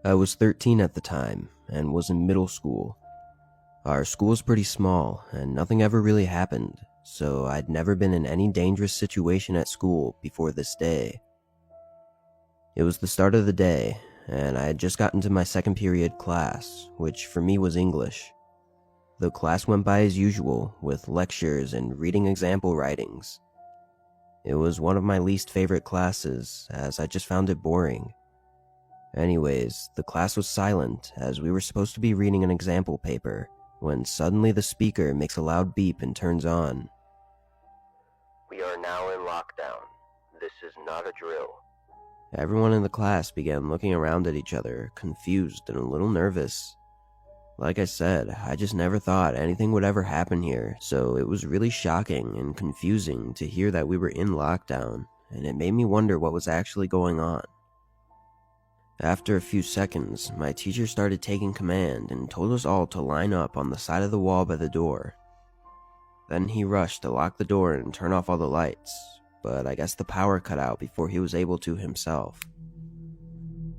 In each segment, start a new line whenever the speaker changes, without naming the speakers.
I was 13 at the time and was in middle school. Our school was pretty small and nothing ever really happened, so I'd never been in any dangerous situation at school before this day. It was the start of the day, and I had just gotten to my second period class, which for me was English. The class went by as usual, with lectures and reading example writings. It was one of my least favorite classes, as I just found it boring. Anyways, the class was silent, as we were supposed to be reading an example paper, when suddenly the speaker makes a loud beep and turns on. "We are now in lockdown. This is not a drill." Everyone in the class began looking around at each other, confused and a little nervous. Like I said, I just never thought anything would ever happen here, so it was really shocking and confusing to hear that we were in lockdown, and it made me wonder what was actually going on. After a few seconds, my teacher started taking command and told us all to line up on the side of the wall by the door. Then he rushed to lock the door and turn off all the lights, but I guess the power cut out before he was able to himself.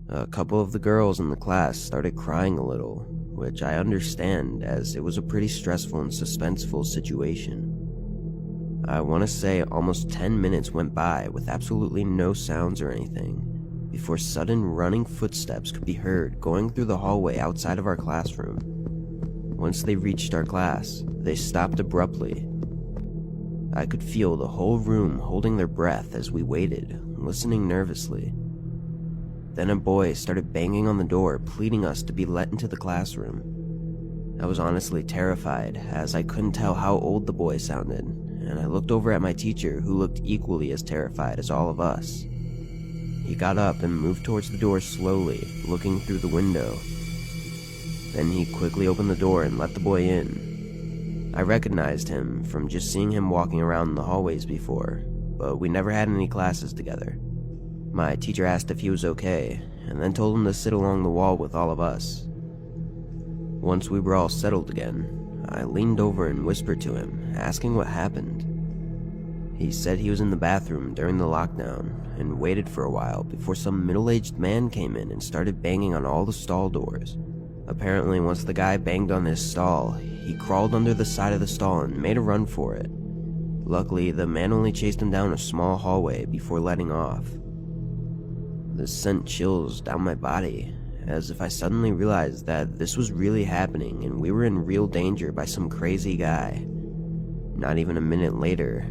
A couple of the girls in the class started crying a little, which I understand as it was a pretty stressful and suspenseful situation. I want to say almost 10 minutes went by with absolutely no sounds or anything, before sudden running footsteps could be heard going through the hallway outside of our classroom. Once they reached our class, they stopped abruptly. I could feel the whole room holding their breath as we waited, listening nervously. Then a boy started banging on the door, pleading us to be let into the classroom. I was honestly terrified, as I couldn't tell how old the boy sounded, and I looked over at my teacher, who looked equally as terrified as all of us. He got up and moved towards the door slowly, looking through the window. Then he quickly opened the door and let the boy in. I recognized him from just seeing him walking around the hallways before, but we never had any classes together. My teacher asked if he was okay, and then told him to sit along the wall with all of us. Once we were all settled again, I leaned over and whispered to him, asking what happened. He said he was in the bathroom during the lockdown and waited for a while before some middle-aged man came in and started banging on all the stall doors. Apparently, once the guy banged on his stall, he crawled under the side of the stall and made a run for it. Luckily, the man only chased him down a small hallway before letting off. This sent chills down my body, as if I suddenly realized that this was really happening and we were in real danger by some crazy guy. Not even a minute later,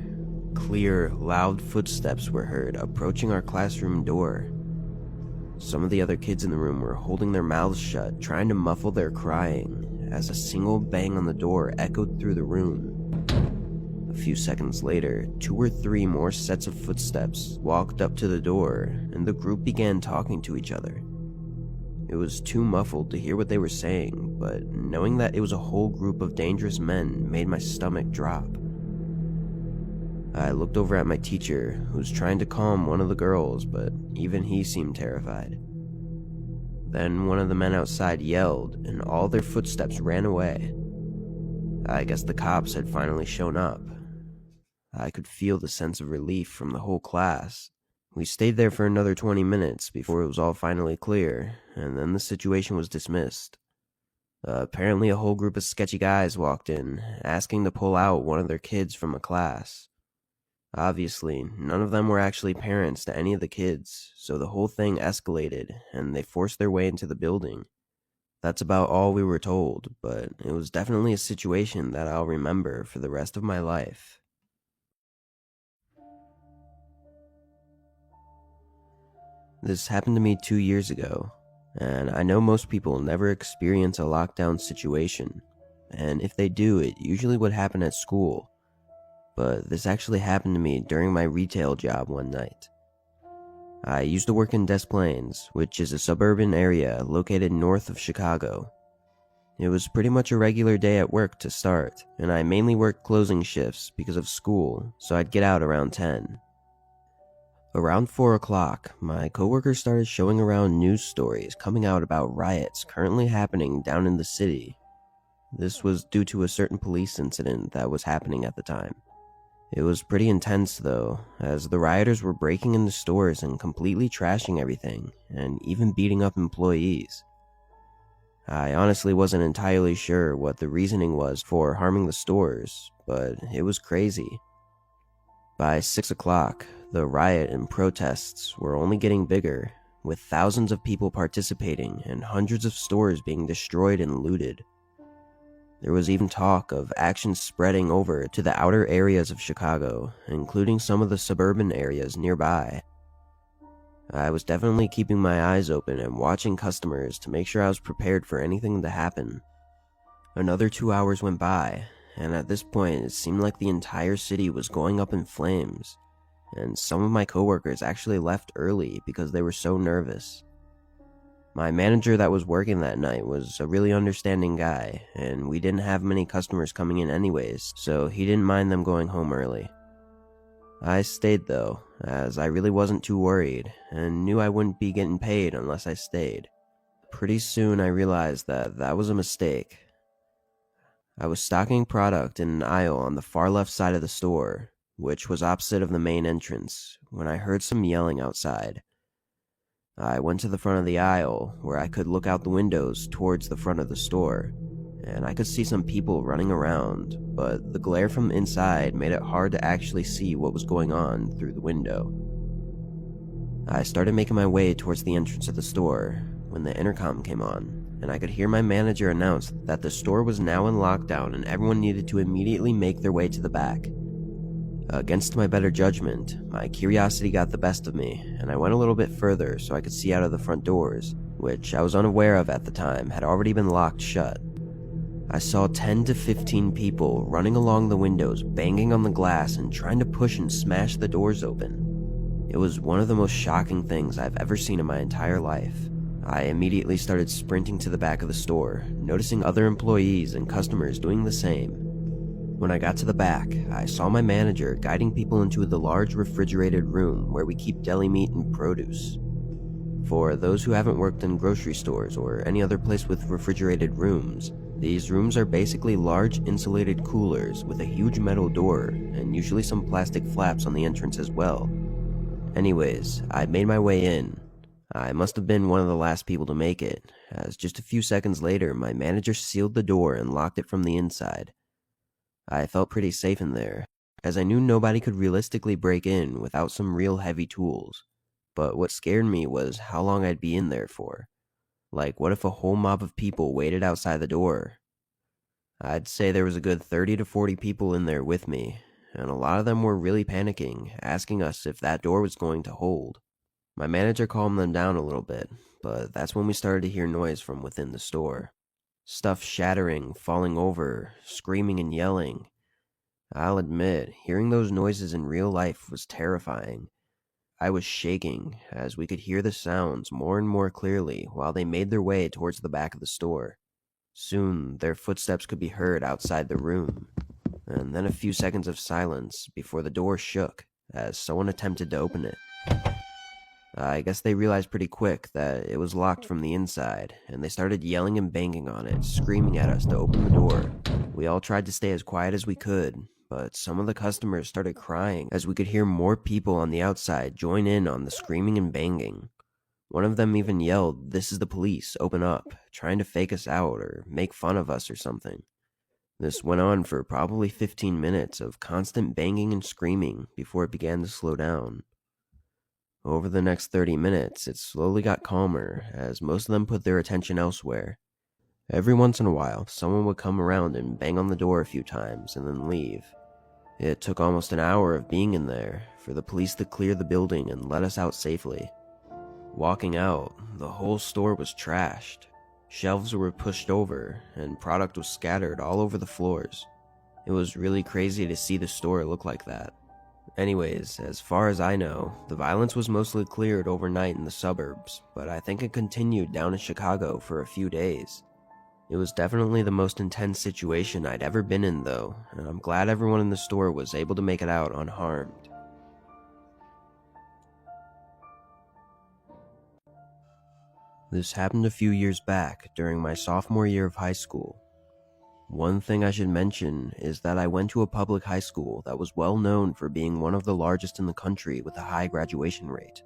clear, loud footsteps were heard approaching our classroom door. Some of the other kids in the room were holding their mouths shut, trying to muffle their crying, as a single bang on the door echoed through the room. A few seconds later, 2 or 3 more sets of footsteps walked up to the door, and the group began talking to each other. It was too muffled to hear what they were saying, but knowing that it was a whole group of dangerous men made my stomach drop. I looked over at my teacher, who was trying to calm one of the girls, but even he seemed terrified. Then one of the men outside yelled, and all their footsteps ran away. I guess the cops had finally shown up. I could feel the sense of relief from the whole class. We stayed there for another 20 minutes before it was all finally clear, and then the situation was dismissed. Apparently a whole group of sketchy guys walked in, asking to pull out one of their kids from a class. Obviously, none of them were actually parents to any of the kids, so the whole thing escalated, and they forced their way into the building. That's about all we were told, but it was definitely a situation that I'll remember for the rest of my life. This happened to me 2 years ago, and I know most people never experience a lockdown situation, and if they do, it usually would happen at school. But this actually happened to me during my retail job one night. I used to work in Des Plaines, which is a suburban area located north of Chicago. It was pretty much a regular day at work to start, and I mainly worked closing shifts because of school, so I'd get out around 10. Around 4 o'clock, my coworker started showing around news stories coming out about riots currently happening down in the city. This was due to a certain police incident that was happening at the time. It was pretty intense though, as the rioters were breaking into stores and completely trashing everything, and even beating up employees. I honestly wasn't entirely sure what the reasoning was for harming the stores, but it was crazy. By 6 o'clock, the riot and protests were only getting bigger, with thousands of people participating and hundreds of stores being destroyed and looted. There was even talk of actions spreading over to the outer areas of Chicago, including some of the suburban areas nearby. I was definitely keeping my eyes open and watching customers to make sure I was prepared for anything to happen. Another 2 hours went by, and at this point it seemed like the entire city was going up in flames, and some of my coworkers actually left early because they were so nervous. My manager that was working that night was a really understanding guy, and we didn't have many customers coming in anyways, so he didn't mind them going home early. I stayed though, as I really wasn't too worried, and knew I wouldn't be getting paid unless I stayed. Pretty soon I realized that that was a mistake. I was stocking product in an aisle on the far left side of the store, which was opposite of the main entrance, when I heard some yelling outside. I went to the front of the aisle, where I could look out the windows towards the front of the store, and I could see some people running around, but the glare from inside made it hard to actually see what was going on through the window. I started making my way towards the entrance of the store when the intercom came on, and I could hear my manager announce that the store was now in lockdown and everyone needed to immediately make their way to the back. Against my better judgment, my curiosity got the best of me, and I went a little bit further so I could see out of the front doors, which I was unaware of at the time had already been locked shut. I saw 10 to 15 people running along the windows, banging on the glass and trying to push and smash the doors open. It was one of the most shocking things I've ever seen in my entire life. I immediately started sprinting to the back of the store, noticing other employees and customers doing the same. When I got to the back, I saw my manager guiding people into the large refrigerated room where we keep deli meat and produce. For those who haven't worked in grocery stores or any other place with refrigerated rooms, these rooms are basically large insulated coolers with a huge metal door and usually some plastic flaps on the entrance as well. Anyways, I made my way in. I must have been one of the last people to make it, as just a few seconds later my manager sealed the door and locked it from the inside. I felt pretty safe in there, as I knew nobody could realistically break in without some real heavy tools. But what scared me was how long I'd be in there for. Like, what if a whole mob of people waited outside the door? I'd say there was a good 30 to 40 people in there with me, and a lot of them were really panicking, asking us if that door was going to hold. My manager calmed them down a little bit, but that's when we started to hear noise from within the store. Stuff shattering, falling over, screaming and yelling. I'll admit, hearing those noises in real life was terrifying. I was shaking, as we could hear the sounds more and more clearly while they made their way towards the back of the store. Soon, their footsteps could be heard outside the room, and then a few seconds of silence before the door shook as someone attempted to open it. I guess they realized pretty quick that it was locked from the inside, and they started yelling and banging on it, screaming at us to open the door. We all tried to stay as quiet as we could, but some of the customers started crying as we could hear more people on the outside join in on the screaming and banging. One of them even yelled, "This is the police, open up," trying to fake us out or make fun of us or something. This went on for probably 15 minutes of constant banging and screaming before it began to slow down. Over the next 30 minutes, it slowly got calmer as most of them put their attention elsewhere. Every once in a while, someone would come around and bang on the door a few times and then leave. It took almost an hour of being in there for the police to clear the building and let us out safely. Walking out, the whole store was trashed. Shelves were pushed over, and product was scattered all over the floors. It was really crazy to see the store look like that. Anyways, as far as I know, the violence was mostly cleared overnight in the suburbs, but I think it continued down in Chicago for a few days. It was definitely the most intense situation I'd ever been in though, and I'm glad everyone in the store was able to make it out unharmed. This happened a few years back during my sophomore year of high school. One thing I should mention is that I went to a public high school that was well known for being one of the largest in the country with a high graduation rate.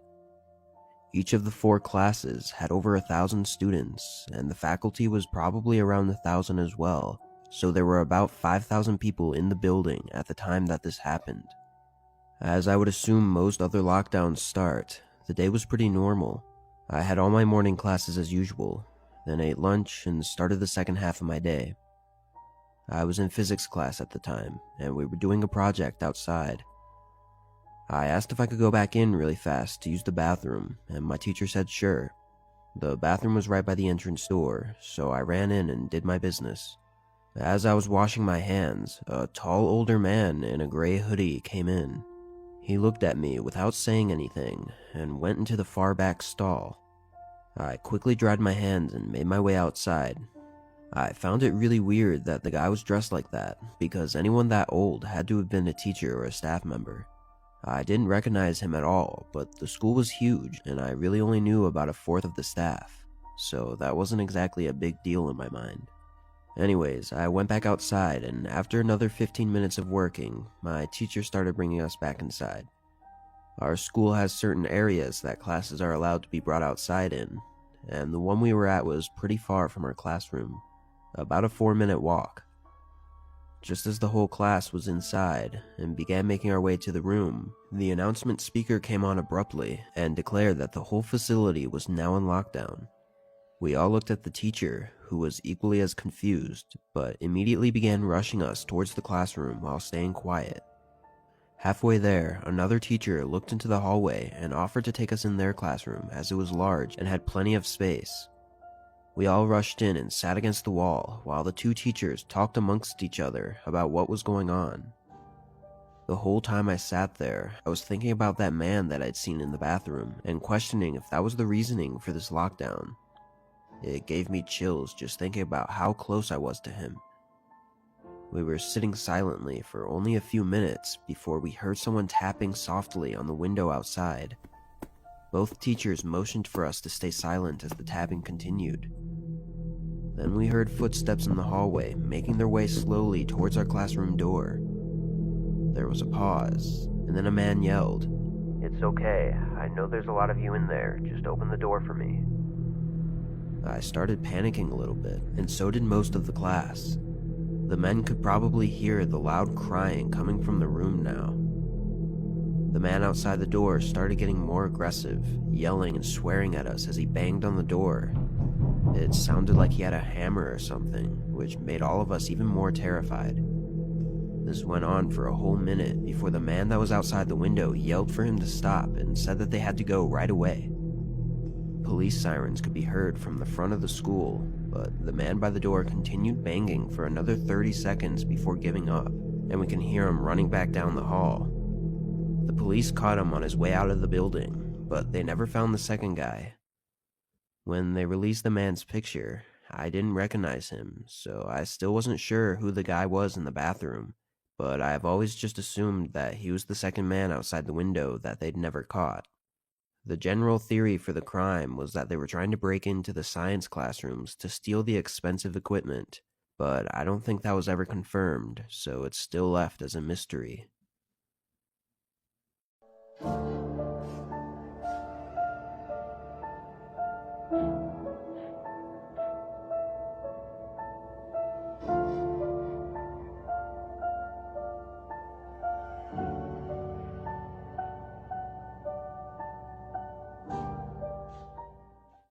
Each of the 4 classes had over 1,000 students, and the faculty was probably around 1,000 as well, so there were about 5,000 people in the building at the time that this happened. As I would assume most other lockdowns start, the day was pretty normal. I had all my morning classes as usual, then ate lunch and started the second half of my day. I was in physics class at the time, and we were doing a project outside. I asked if I could go back in really fast to use the bathroom, and my teacher said sure. The bathroom was right by the entrance door, so I ran in and did my business. As I was washing my hands, a tall older man in a gray hoodie came in. He looked at me without saying anything and went into the far back stall. I quickly dried my hands and made my way outside. I found it really weird that the guy was dressed like that, because anyone that old had to have been a teacher or a staff member. I didn't recognize him at all, but the school was huge and I really only knew about 1/4 of the staff, so that wasn't exactly a big deal in my mind. Anyways, I went back outside, and after another 15 minutes of working, my teacher started bringing us back inside. Our school has certain areas that classes are allowed to be brought outside in, and the one we were at was pretty far from our classroom, about a 4-minute walk. Just as the whole class was inside and began making our way to the room, the announcement speaker came on abruptly and declared that the whole facility was now in lockdown. We all looked at the teacher, who was equally as confused, but immediately began rushing us towards the classroom while staying quiet. Halfway there, another teacher looked into the hallway and offered to take us in their classroom as it was large and had plenty of space. We all rushed in and sat against the wall while the 2 teachers talked amongst each other about what was going on. The whole time I sat there, I was thinking about that man that I'd seen in the bathroom and questioning if that was the reasoning for this lockdown. It gave me chills just thinking about how close I was to him. We were sitting silently for only a few minutes before we heard someone tapping softly on the window outside. Both teachers motioned for us to stay silent as the tapping continued. Then we heard footsteps in the hallway making their way slowly towards our classroom door. There was a pause, and then a man yelled, "It's okay, I know there's a lot of you in there, just open the door for me." I started panicking a little bit, and so did most of the class. The men could probably hear the loud crying coming from the room now. The man outside the door started getting more aggressive, yelling and swearing at us as he banged on the door. It sounded like he had a hammer or something, which made all of us even more terrified. This went on for a whole minute before the man that was outside the window yelled for him to stop and said that they had to go right away. Police sirens could be heard from the front of the school, but the man by the door continued banging for another 30 seconds before giving up, and we can hear him running back down the hall. The police caught him on his way out of the building, but they never found the second guy. When they released the man's picture, I didn't recognize him, so I still wasn't sure who the guy was in the bathroom, but I've always just assumed that he was the second man outside the window that they'd never caught. The general theory for the crime was that they were trying to break into the science classrooms to steal the expensive equipment, but I don't think that was ever confirmed, so it's still left as a mystery.